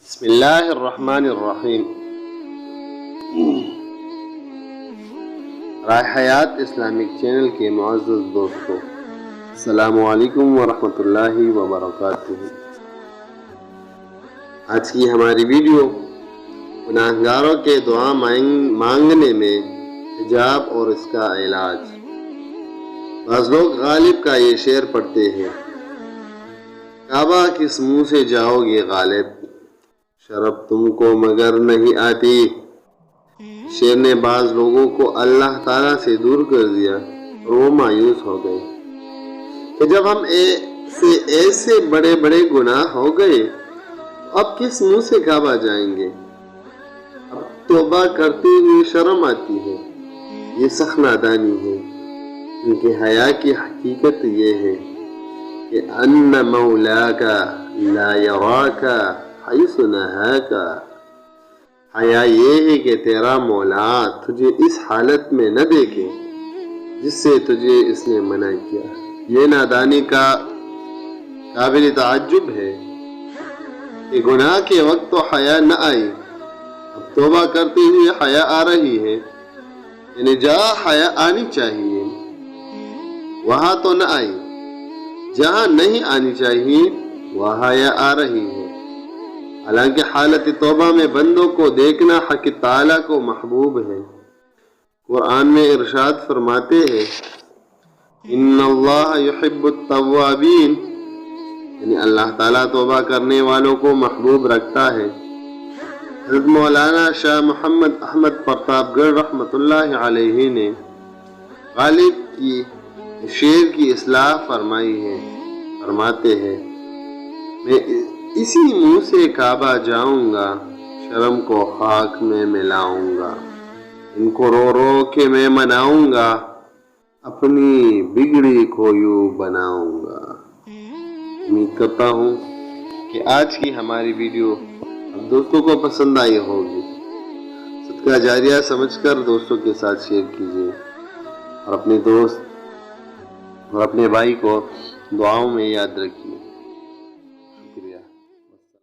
بسم اللہ الرحمن الرحیم۔ راہ حیات اسلامک چینل کے معزز دوستو، السلام علیکم ورحمۃ اللہ وبرکاتہ۔ آج کی ہماری ویڈیو گناہگاروں کے دعا مانگنے میں حجاب اور اس کا علاج۔ بعض لوگ غالب کا یہ شعر پڑھتے ہیں: کعبہ کس منہ سے جاؤ گے غالب، شرف تم کو مگر نہیں آتی۔ شعر نے بعض لوگوں کو اللہ تعالیٰ سے دور کر دیا اور وہ مایوس ہو گئے کہ جب ہم ایسے بڑے بڑے گناہ ہو گئے اب کس منہ سے کعبہ جائیں گے۔ اب توبہ کرتے ہوئے شرم آتی ہے۔ یہ سخت نادانی ہے، کیونکہ حیا کی حقیقت یہ ہے کہ ان مولاک لا یراک حیث نہاک۔ حیا یہ ہے کہ تیرا مولا تجھے اس حالت میں نہ دیکھے جس سے تجھے اس نے منع کیا۔ یہ نادانی کا قابل تعجب ہے کہ گناہ کے وقت تو حیا نہ آئی، اب توبہ کرتے ہوئے حیا آ رہی ہے۔ یعنی جہاں حیا آنی چاہیے وہاں تو نہ آئی، جہاں نہیں آنی چاہیے وہاں حیا آ رہی ہے۔ حالانکہ حالت توبہ میں بندوں کو دیکھنا حق تعالیٰ کو محبوب ہے۔ قرآن میں ارشاد فرماتے ہیں: ان اللہ یحب التوابین، یعنی اللہ تعالیٰ توبہ کرنے والوں کو محبوب رکھتا ہے۔ حضرت مولانا شاہ محمد احمد پرتاپ گڑھ رحمۃ اللہ علیہ نے غالب کی شعر کی اصلاح فرمائی ہے۔ فرماتے ہیں: میں اسی منہ سے کعبہ جاؤں گا، شرم کو خاک میں ملاؤں گا، ان کو رو رو کے میں مناؤں گا، اپنی بگڑی کو یوں بناؤں گا۔ امید کرتا ہوں کہ آج کی ہماری ویڈیو اب دوستوں کو پسند آئی ہوگی۔ صدقہ جاریہ سمجھ کر دوستوں کے ساتھ شیئر کیجیے اور اپنے دوست اور اپنے بھائی کو دعاؤں میں یاد رکھیے۔